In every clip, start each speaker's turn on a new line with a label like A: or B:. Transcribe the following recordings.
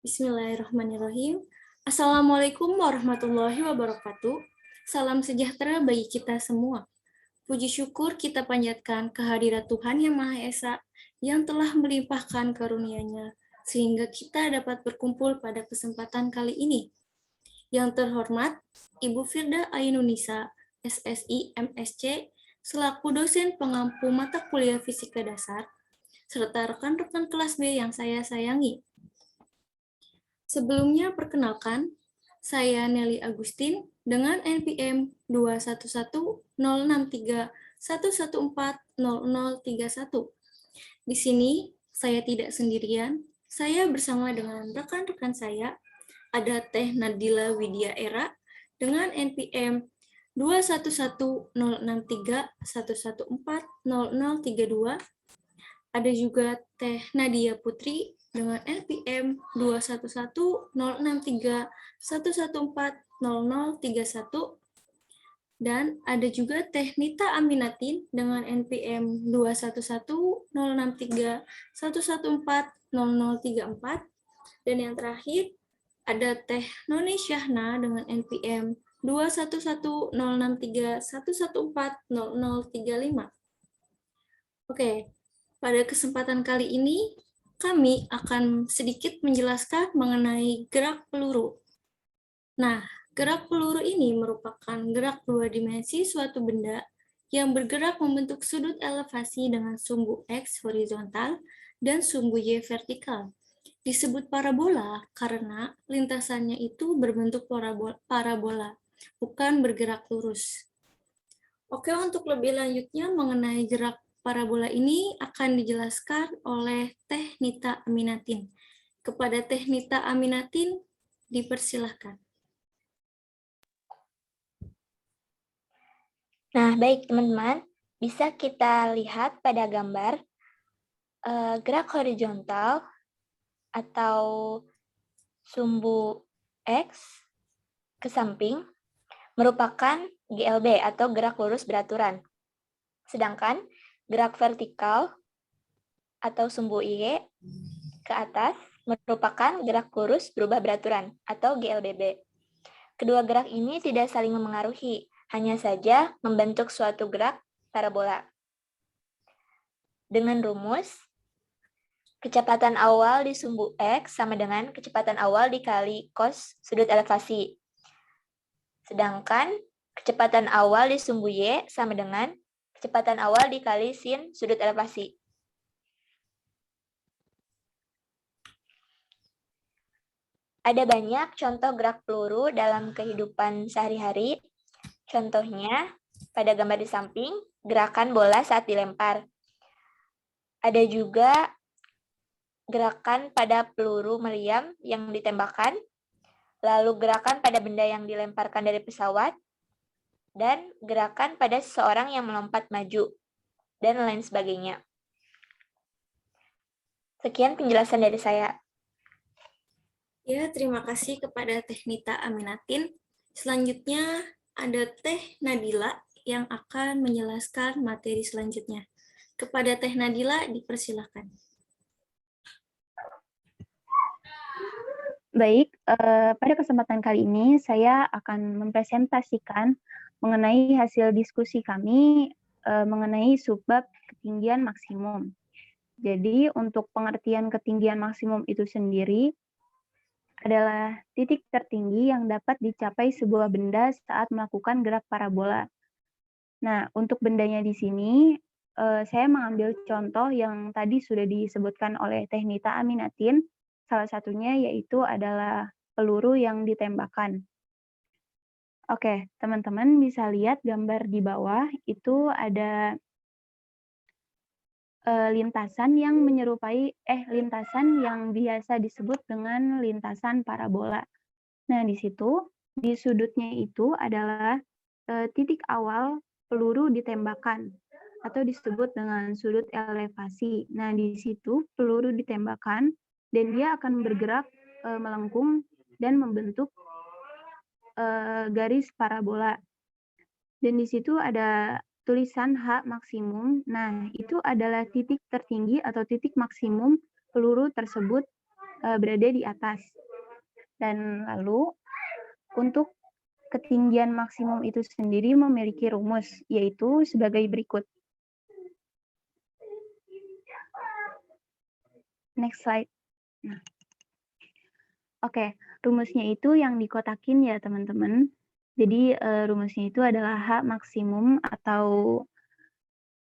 A: Bismillahirrahmanirrahim. Assalamualaikum warahmatullahi wabarakatuh. Salam sejahtera bagi kita semua. Puji syukur kita panjatkan kehadirat Tuhan Yang Maha Esa yang telah melimpahkan karunia-Nya sehingga kita dapat berkumpul pada kesempatan kali ini. Yang terhormat, Ibu Firda Ainunisa, SSI MSc, selaku dosen pengampu mata kuliah Fisika Dasar, serta rekan-rekan kelas B yang saya sayangi. Sebelumnya perkenalkan, saya Nelly Agustin dengan NPM 2110631140031. Di sini saya tidak sendirian, saya bersama dengan rekan-rekan saya, ada Teh Nadila Widya Era dengan NPM 2110631140032. Ada juga Teh Nadia Putri dengan NPM 2110631140031 dan ada juga Teh Nita Aminatin dengan NPM 2110631140034 dan yang terakhir ada Teh Noni Syahna dengan NPM 2110631140035. Oke, pada kesempatan kali ini kami akan sedikit menjelaskan mengenai gerak peluru. Nah, gerak peluru ini merupakan gerak dua dimensi suatu benda yang bergerak membentuk sudut elevasi dengan sumbu X horizontal dan sumbu Y vertikal. Disebut parabola karena lintasannya itu berbentuk parabola, bukan bergerak lurus. Oke, untuk lebih lanjutnya mengenai gerak parabola ini akan dijelaskan oleh Teh Nita Aminatin. Kepada Teh Nita Aminatin, dipersilahkan.
B: Nah, baik teman-teman, bisa kita lihat pada gambar gerak horizontal atau sumbu X ke samping merupakan GLB atau gerak lurus beraturan. Sedangkan gerak vertikal atau sumbu Y ke atas merupakan gerak lurus berubah beraturan atau GLBB. Kedua gerak ini tidak saling memengaruhi, hanya saja membentuk suatu gerak parabola. Dengan rumus, kecepatan awal di sumbu X sama dengan kecepatan awal dikali cos sudut elevasi. Sedangkan kecepatan awal di sumbu Y sama dengan kecepatan awal dikali sin sudut elevasi. Ada banyak contoh gerak peluru dalam kehidupan sehari-hari. Contohnya, pada gambar di samping, gerakan bola saat dilempar. Ada juga gerakan pada peluru meriam yang ditembakkan, lalu gerakan pada benda yang dilemparkan dari pesawat, dan gerakan pada seseorang yang melompat maju, dan lain sebagainya. Sekian penjelasan dari saya.
A: Ya, terima kasih kepada Teh Nita Aminatin. Selanjutnya ada Teh Nadila yang akan menjelaskan materi selanjutnya. Kepada Teh Nadila, dipersilakan.
C: Baik, pada kesempatan kali ini saya akan mempresentasikan mengenai hasil diskusi kami mengenai subbab ketinggian maksimum. Jadi untuk pengertian ketinggian maksimum itu sendiri adalah titik tertinggi yang dapat dicapai sebuah benda saat melakukan gerak parabola. Nah, untuk bendanya di sini saya mengambil contoh yang tadi sudah disebutkan oleh Teh Nita Aminatin. Salah satunya yaitu adalah peluru yang ditembakkan. Oke, teman-teman bisa lihat gambar di bawah itu ada lintasan yang menyerupai lintasan yang biasa disebut dengan lintasan parabola. Nah, di situ di sudutnya itu adalah titik awal peluru ditembakkan atau disebut dengan sudut elevasi. Nah, di situ peluru ditembakkan dan dia akan bergerak melengkung dan membentuk garis parabola. Dan di situ ada tulisan H maksimum. Nah, itu adalah titik tertinggi atau titik maksimum peluru tersebut berada di atas. Dan lalu untuk ketinggian maksimum itu sendiri memiliki rumus, yaitu sebagai berikut. Next slide. Nah. Oke, rumusnya itu yang dikotakin ya teman-teman. Jadi rumusnya itu adalah H maksimum atau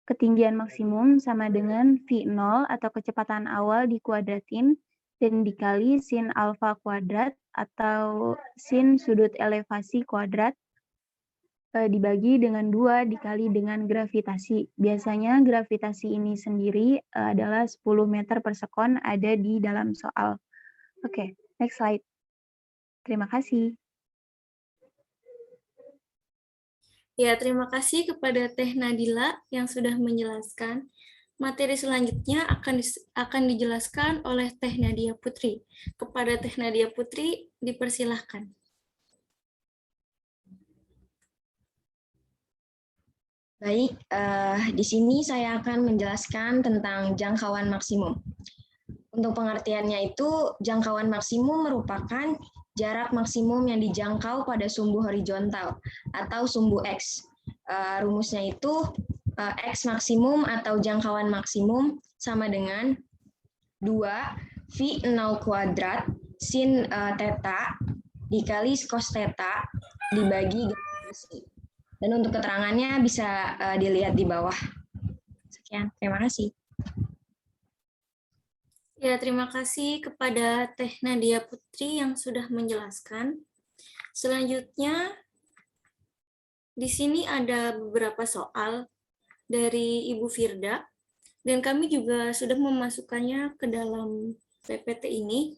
C: ketinggian maksimum sama dengan V0 atau kecepatan awal dikuadratin dan dikali sin alfa kuadrat atau sin sudut elevasi kuadrat dibagi dengan 2 dikali dengan gravitasi. Biasanya gravitasi ini sendiri adalah 10 meter per sekon ada di dalam soal. Oke, next slide. Terima kasih.
A: Ya, terima kasih kepada Teh Nadila yang sudah menjelaskan. Materi selanjutnya akan dijelaskan oleh Teh Nadia Putri. Kepada Teh Nadia Putri, dipersilahkan.
D: Baik, di sini saya akan menjelaskan tentang jangkauan maksimum. Untuk pengertiannya itu, jangkauan maksimum merupakan jarak maksimum yang dijangkau pada sumbu horizontal atau sumbu X. Rumusnya itu X maksimum atau jangkauan maksimum sama dengan 2 V0 kuadrat sin theta dikali cos theta dibagi gravitasi. Dan untuk keterangannya bisa dilihat di bawah. Sekian, terima kasih.
A: Ya, terima kasih kepada Teh Nadia Putri yang sudah menjelaskan. Selanjutnya, di sini ada beberapa soal dari Ibu Firda, dan kami juga sudah memasukkannya ke dalam PPT ini.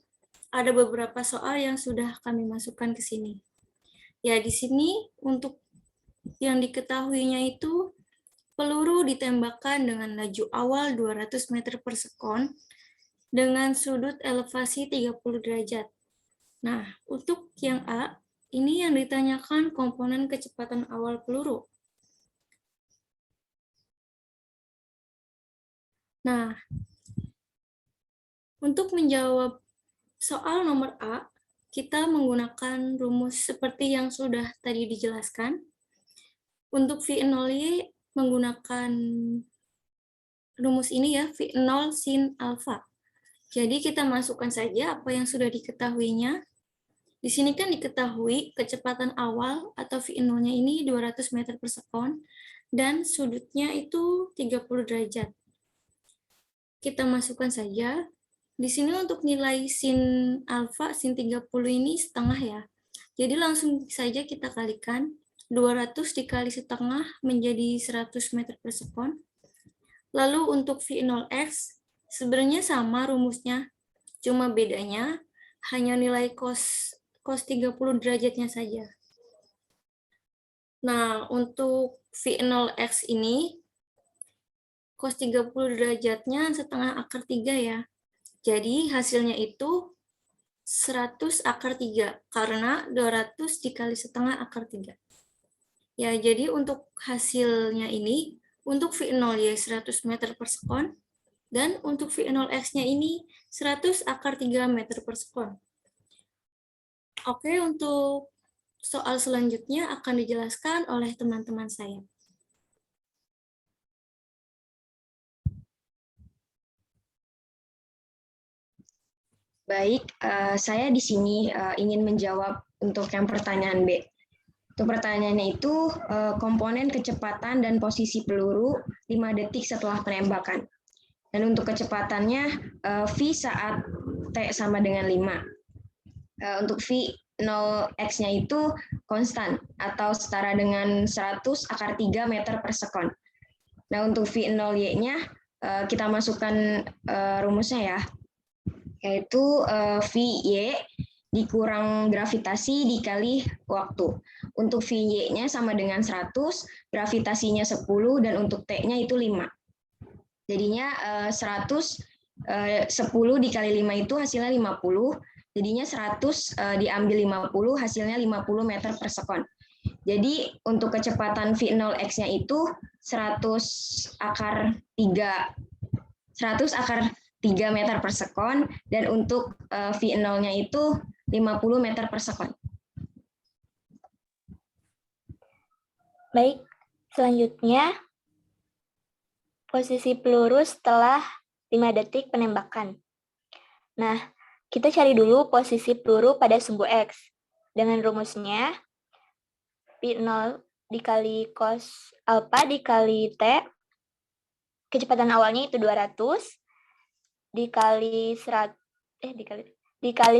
A: Ada beberapa soal yang sudah kami masukkan ke sini. Ya, di sini untuk yang diketahuinya itu, peluru ditembakkan dengan laju awal 200 meter per sekon dengan sudut elevasi 30 derajat. Nah, untuk yang A, ini yang ditanyakan komponen kecepatan awal peluru. Nah, untuk menjawab soal nomor A, kita menggunakan rumus seperti yang sudah tadi dijelaskan. Untuk V0Y menggunakan rumus ini ya, V0 sin alfa. Jadi kita masukkan saja apa yang sudah diketahuinya. Di sini kan diketahui kecepatan awal atau V0-nya ini 200 meter per sekon dan sudutnya itu 30 derajat. Kita masukkan saja. Di sini untuk nilai sin alfa, sin 30 ini setengah ya. Jadi langsung saja kita kalikan. 200 dikali setengah menjadi 100 meter per sekon. Lalu untuk V0x sebenarnya sama rumusnya. Cuma bedanya hanya nilai cos 30 derajatnya saja. Nah, untuk V0x ini, cos 30 derajatnya setengah akar 3 ya. Jadi hasilnya itu 100 akar 3, karena 200 dikali setengah akar 3. Ya, jadi untuk hasilnya ini, untuk V0Y 100 meter per sekon, dan untuk V0x-nya ini 100 akar 3 meter per sekon. Oke, untuk soal selanjutnya akan dijelaskan oleh teman-teman saya.
D: Baik, saya di sini ingin menjawab untuk yang pertanyaan B. Untuk pertanyaannya itu, komponen kecepatan dan posisi peluru 5 detik setelah penembakan. Dan untuk kecepatannya, V saat T sama dengan 5. Untuk V0x-nya itu konstan atau setara dengan 100 akar 3 meter per sekon. Nah, untuk V0y-nya kita masukkan rumusnya ya, yaitu Vy dikurang gravitasi dikali waktu. Untuk Vy-nya sama dengan 100, gravitasinya 10, dan untuk T-nya itu 5. Jadinya 10 dikali 5 itu hasilnya 50, jadinya 100 diambil 50, hasilnya 50 meter per sekon. Jadi untuk kecepatan V0x-nya itu 100 akar 3 meter per sekon, dan untuk V0-nya itu 50 meter per sekon.
B: Baik, selanjutnya posisi peluru setelah 5 detik penembakan. Nah, kita cari dulu posisi peluru pada sumbu X. Dengan rumusnya, P0 dikali cos alpha dikali T, kecepatan awalnya itu 200, dikali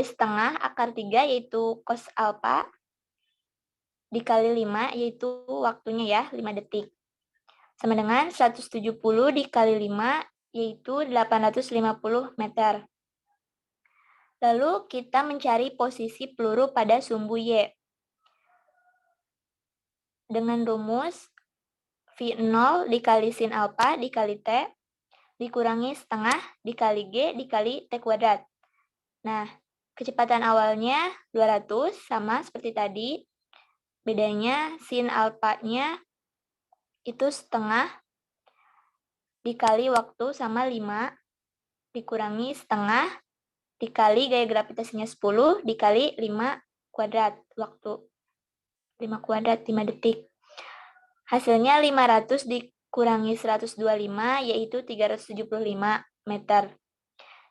B: setengah akar 3, yaitu cos alpha, dikali 5, yaitu waktunya ya, 5 detik. Sama dengan 170 dikali 5, yaitu 850 meter. Lalu kita mencari posisi peluru pada sumbu Y. Dengan rumus V0 dikali sin alpha dikali T, dikurangi setengah dikali G dikali T kuadrat. Nah, kecepatan awalnya 200, sama seperti tadi. Bedanya sin alpha-nya itu setengah dikali waktu sama 5, dikurangi setengah dikali gaya gravitasinya 10 dikali 5 kuadrat waktu. 5 kuadrat 5 detik. Hasilnya 500 dikurangi 125, yaitu 375 meter.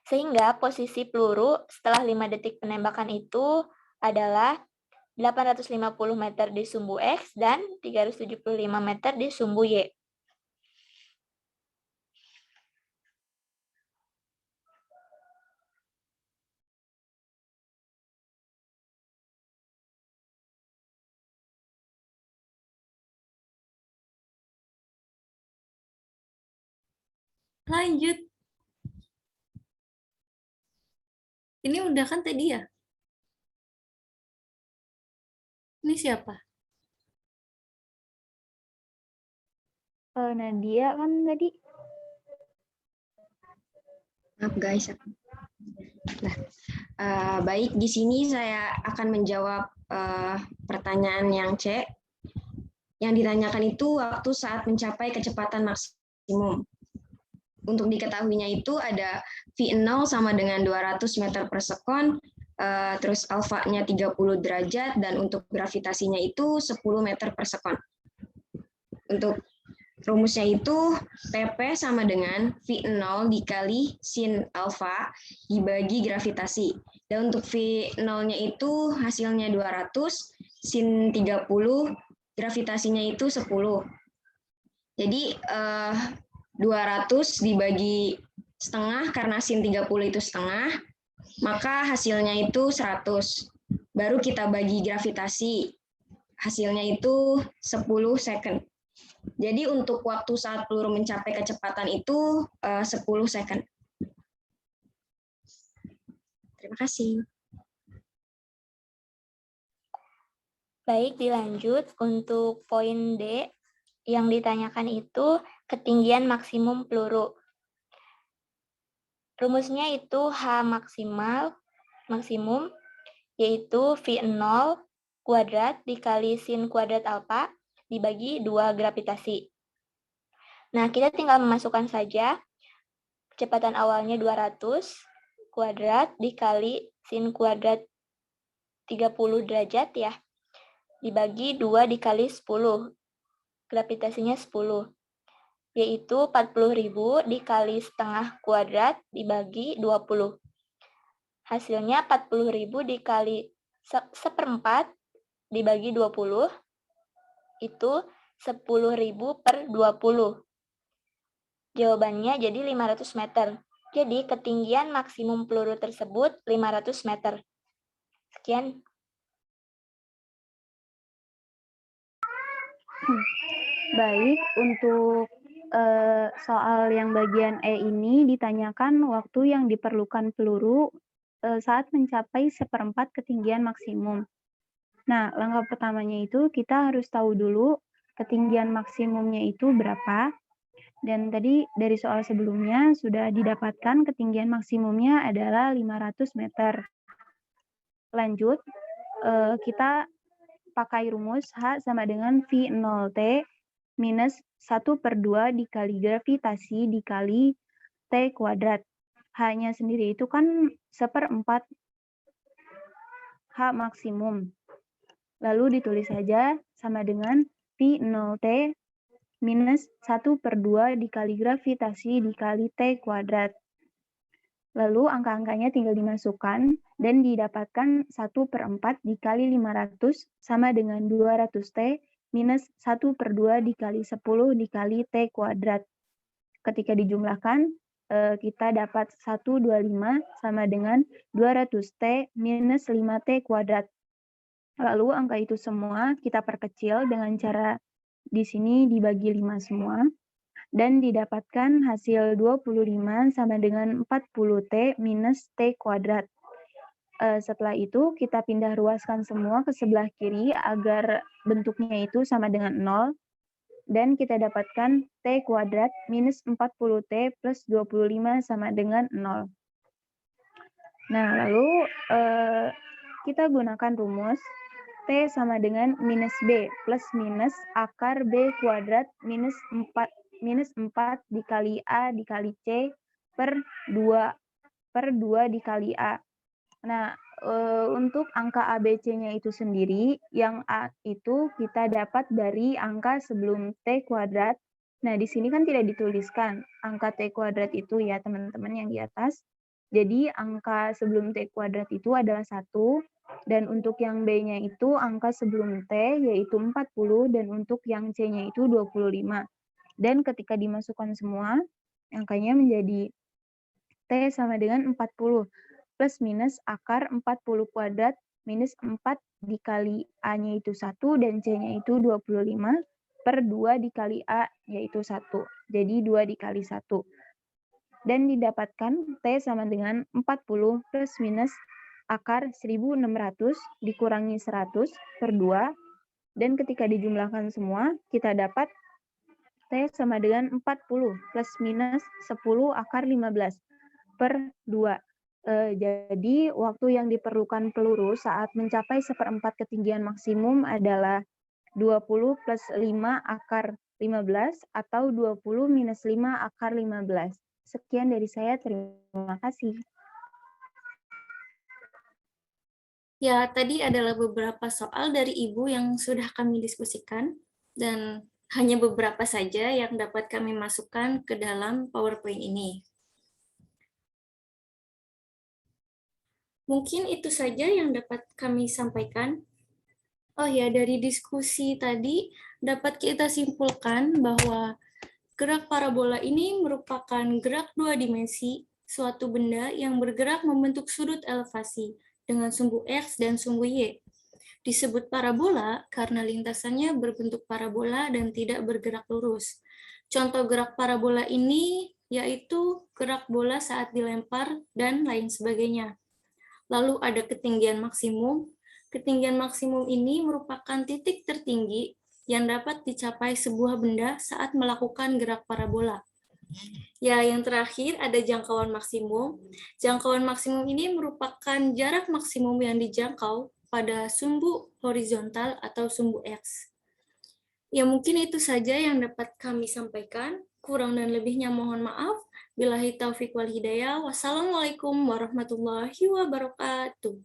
B: Sehingga posisi peluru setelah 5 detik penembakan itu adalah 850 meter di sumbu X dan 375 meter di sumbu Y.
A: Lanjut. Ini udah kan tadi ya? Ini siapa?
C: Nadia kan tadi.
D: Maaf guys. Nah, baik, di sini saya akan menjawab pertanyaan yang C. Yang ditanyakan itu waktu saat mencapai kecepatan maksimum. Untuk diketahuinya itu ada V0 sama dengan 200 meter per sekon, terus alfanya 30 derajat, dan untuk gravitasinya itu 10 meter per sekon. Untuk rumusnya itu PP sama dengan V0 dikali sin alfa dibagi gravitasi. Dan untuk V0-nya itu hasilnya 200, sin 30, gravitasinya itu 10. Jadi 200 dibagi setengah karena sin 30 itu setengah, maka hasilnya itu 100. Baru kita bagi gravitasi, hasilnya itu 10 second. Jadi untuk waktu saat peluru mencapai kecepatan itu 10 second. Terima kasih.
B: Baik, dilanjut untuk poin D. Yang ditanyakan itu ketinggian maksimum peluru. Rumusnya itu H maksimum, yaitu V0 kuadrat dikali sin kuadrat alfa dibagi 2 gravitasi. Nah, kita tinggal memasukkan saja kecepatan awalnya 200 kuadrat dikali sin kuadrat 30 derajat ya, dibagi 2 dikali 10. Gravitasinya 10, yaitu 40.000 dikali setengah kuadrat dibagi 20. Hasilnya 40.000 dikali seperempat dibagi 20, itu 10.000 per 20. Jawabannya jadi 500 meter. Jadi ketinggian maksimum peluru tersebut 500 meter. Sekian.
C: Baik, untuk soal yang bagian E ini ditanyakan waktu yang diperlukan peluru saat mencapai seperempat ketinggian maksimum. Nah, langkah pertamanya itu kita harus tahu dulu ketinggian maksimumnya itu berapa. Dan tadi dari soal sebelumnya sudah didapatkan ketinggian maksimumnya adalah 500 meter. Lanjut, kita pakai rumus H sama dengan V0T minus 1/2 dikali gravitasi dikali T kuadrat. H-nya sendiri itu kan 1/4 H maksimum. Lalu ditulis saja sama dengan P0T minus 1/2 dikali gravitasi dikali T kuadrat. Lalu angka-angkanya tinggal dimasukkan dan didapatkan 1/4 dikali 500 sama dengan 200T minus 1/2 dikali 10 dikali T kuadrat. Ketika dijumlahkan, kita dapat 125 sama dengan 200T minus 5T kuadrat. Lalu angka itu semua kita perkecil dengan cara di sini dibagi 5 semua. Dan didapatkan hasil 25 sama dengan 40T minus T kuadrat. Setelah itu kita pindah ruaskan semua ke sebelah kiri agar bentuknya itu sama dengan 0. Dan kita dapatkan T kuadrat minus 40T plus 25 sama dengan 0. Nah, lalu kita gunakan rumus T sama dengan minus B plus minus akar B kuadrat minus 4 dikali A dikali C per 2 dikali A. Nah, untuk angka ABC-nya itu sendiri, yang A itu kita dapat dari angka sebelum T kuadrat. Nah, di sini kan tidak dituliskan angka T kuadrat itu ya, teman-teman yang di atas. Jadi, angka sebelum T kuadrat itu adalah 1, dan untuk yang B-nya itu angka sebelum T, yaitu 40, dan untuk yang C-nya itu 25. Dan ketika dimasukkan semua, angkanya menjadi T sama dengan 40. Plus minus akar 40 kuadrat minus 4 dikali A-nya itu 1 dan C-nya itu 25 per 2 dikali A yaitu 1. Jadi 2 dikali 1. Dan didapatkan T sama dengan 40 plus minus akar 1600 dikurangi 100 per 2. Dan ketika dijumlahkan semua, kita dapat T sama dengan 40 plus minus 10 akar 15 per 2. Jadi waktu yang diperlukan peluru saat mencapai 1/4 ketinggian maksimum adalah 20 plus 5 akar 15 atau 20 minus 5 akar 15. Sekian dari saya, terima kasih.
A: Ya, tadi adalah beberapa soal dari Ibu yang sudah kami diskusikan, dan hanya beberapa saja yang dapat kami masukkan ke dalam PowerPoint ini. Mungkin itu saja yang dapat kami sampaikan. Oh ya, dari diskusi tadi dapat kita simpulkan bahwa gerak parabola ini merupakan gerak 2 dimensi suatu benda yang bergerak membentuk sudut elevasi dengan sumbu X dan sumbu Y. Disebut parabola karena lintasannya berbentuk parabola dan tidak bergerak lurus. Contoh gerak parabola ini yaitu gerak bola saat dilempar dan lain sebagainya. Lalu ada ketinggian maksimum. Ketinggian maksimum ini merupakan titik tertinggi yang dapat dicapai sebuah benda saat melakukan gerak parabola. Ya, yang terakhir ada jangkauan maksimum. Jangkauan maksimum ini merupakan jarak maksimum yang dijangkau pada sumbu horizontal atau sumbu X. Ya, mungkin itu saja yang dapat kami sampaikan. Kurang dan lebihnya mohon maaf. Billahi taufiq wal hidayah. Wassalamualaikum warahmatullahi wabarakatuh.